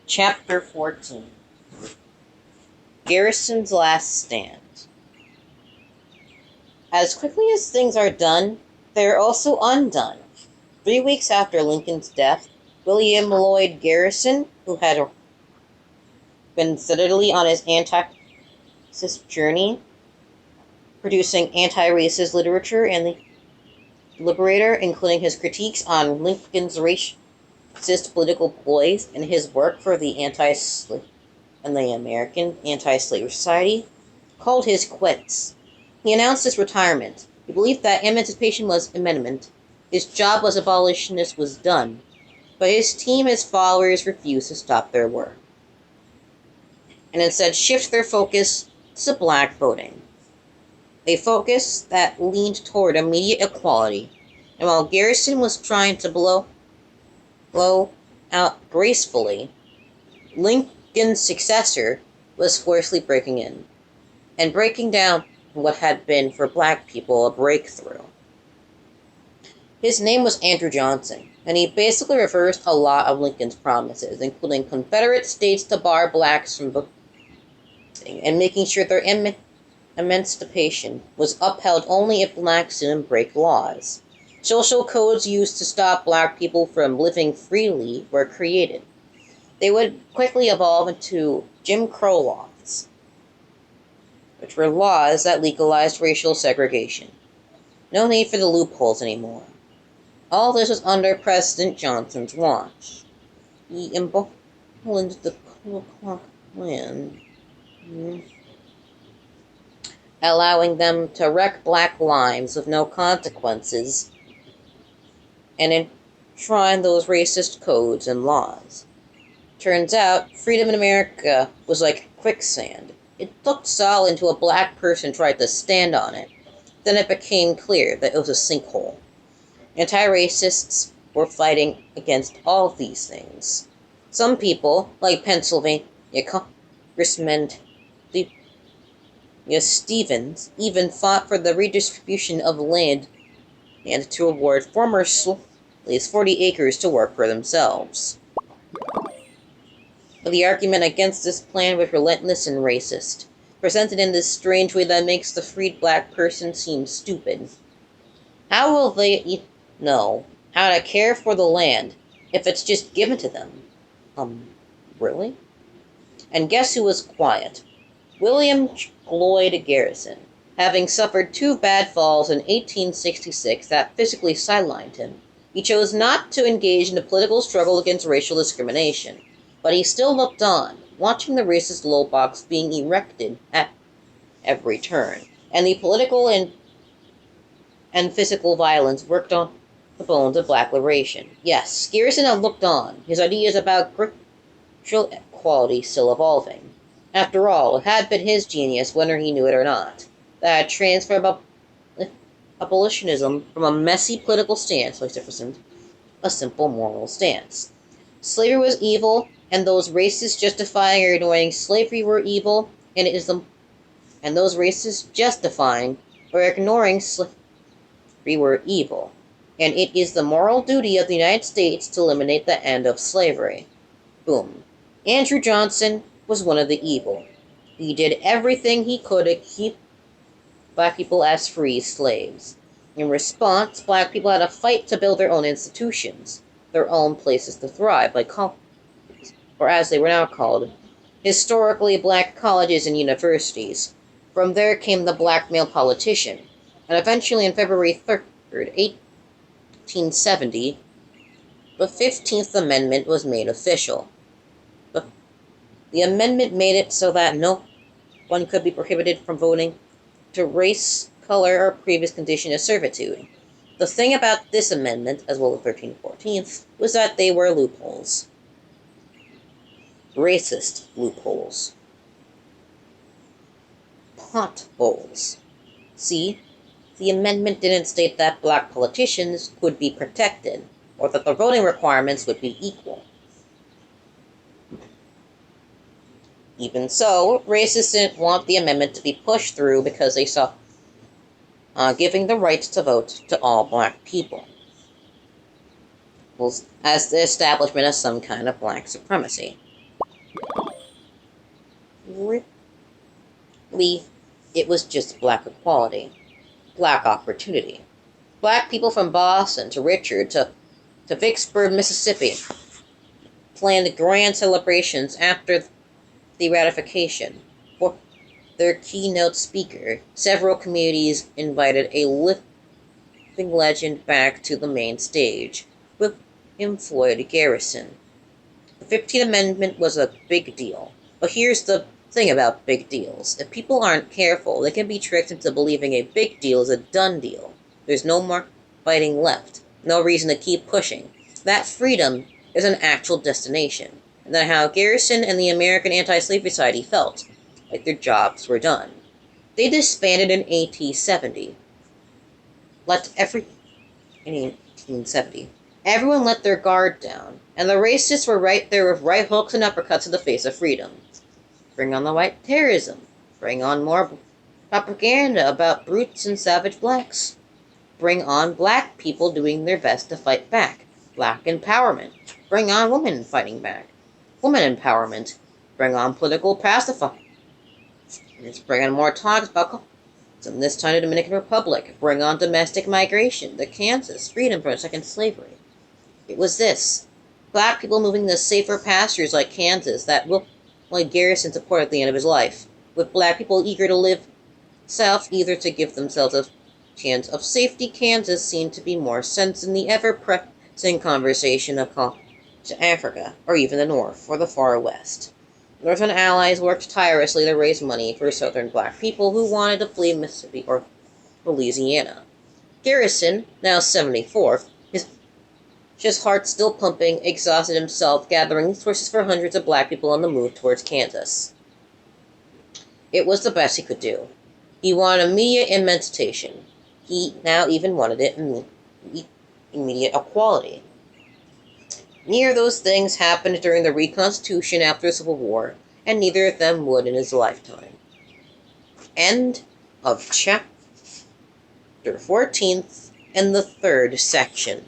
Chapter 14. Garrison's Last Stand. As quickly as things are done, they are also undone. 3 weeks after Lincoln's death, William Lloyd Garrison, who had been steadily on his anti-racist journey, producing anti-racist literature and the Liberator, including his critiques on Lincoln's racist political ploys and his work for the American Anti-Slavery Society, called his quits. He announced his retirement. He believed that emancipation was imminent. His job as abolitionist was done, but his team as followers refused to stop their work, and instead shift their focus to black voting. A focus that leaned toward immediate equality, and while Garrison was trying to blow out gracefully, Lincoln's successor was forcefully breaking in, and breaking down what had been for black people a breakthrough. His name was Andrew Johnson, and he basically reversed a lot of Lincoln's promises, including Confederate states to bar blacks from voting and making sure their emancipation was upheld only if blacks didn't break laws. Social codes used to stop black people from living freely were created. They would quickly evolve into Jim Crow laws, which were laws that legalized racial segregation. No need for the loopholes anymore. All this was under President Johnson's watch. He emboldened the Ku Klux Klan, allowing them to wreck black lives with no consequences and enshrine those racist codes and laws. Turns out, freedom in America was like quicksand. It looked solid until a black person tried to stand on it. Then it became clear that it was a sinkhole. Anti-racists were fighting against all of these things. Some people, like Pennsylvania Congressman Stevens, even fought for the redistribution of land and to award former slaves 40 acres to work for themselves. But the argument against this plan was relentless and racist, presented in this strange way that makes the freed black person seem stupid. How will they know how to care for the land if it's just given to them? Really? And guess who was quiet? William Lloyd Garrison, having suffered 2 bad falls in 1866 that physically sidelined him. He chose not to engage in the political struggle against racial discrimination, but he still looked on, watching the racist low box being erected at every turn, and the political and physical violence worked on the bones of black liberation. Yes, Garrison had looked on, his ideas about racial equality still evolving. After all, it had been his genius, whether he knew it or not, that had transferred abolitionism from a messy political stance, like Jefferson, a simple moral stance. Slavery was evil, and those racists justifying or ignoring slavery were evil, and those racists justifying or ignoring slavery were evil, and it is the moral duty of the United States to eliminate the end of slavery. Boom. Andrew Johnson was one of the evil. He did everything he could to keep black people as free slaves. In response, black people had to fight to build their own institutions, their own places to thrive, like colleges, or as they were now called, historically black colleges and universities. From there came the black male politician, and eventually on February 3rd, 1870, the 15th Amendment was made official. The amendment made it so that no one could be prohibited from voting to race, color, or previous condition of servitude. The thing about this amendment, as well as 13th and 14th, was that they were loopholes. Racist loopholes. Potholes. See, the amendment didn't state that black politicians would be protected, or that the voting requirements would be equal. Even so, racists didn't want the amendment to be pushed through because they saw giving the right to vote to all black people as the establishment of some kind of black supremacy. Really, it was just black equality, black opportunity. Black people from Boston to Richard to Vicksburg, Mississippi, planned grand celebrations after the ratification. For their keynote speaker, several communities invited a living legend back to the main stage, with him Floyd Garrison. The 15th Amendment was a big deal. But here's the thing about big deals. If people aren't careful, they can be tricked into believing a big deal is a done deal. There's no more fighting left. No reason to keep pushing. That freedom is an actual destination. And that's how Garrison and the American Anti-Slavery Society felt, like their jobs were done. They disbanded in 1870. In 1870. Everyone let their guard down, and the racists were right there with right hooks and uppercuts in the face of freedom. Bring on the white terrorism. Bring on more propaganda about brutes and savage blacks. Bring on black people doing their best to fight back. Black empowerment. Bring on women fighting back. Women empowerment. Bring on political pacifying. Let's bring on more talks about this time the Dominican Republic. Bring on domestic migration. The Kansas. Freedom from second slavery. It was this. Black people moving to safer pastures like Kansas that Lloyd Garrison supported at the end of his life, with black people eager to live south either to give themselves a chance of safety. Kansas seemed to be more sense in the ever-pressing conversation of to Africa, or even the North, or the Far West. Northern allies worked tirelessly to raise money for Southern black people who wanted to flee Mississippi or Louisiana. Garrison, now 74, his heart still pumping, exhausted himself, gathering resources for hundreds of black people on the move towards Kansas. It was the best he could do. He wanted immediate emancipation. He now even wanted immediate equality. Neither of those things happened during the Reconstitution after the Civil War, and neither of them would in his lifetime. End of chapter 14th and the third section.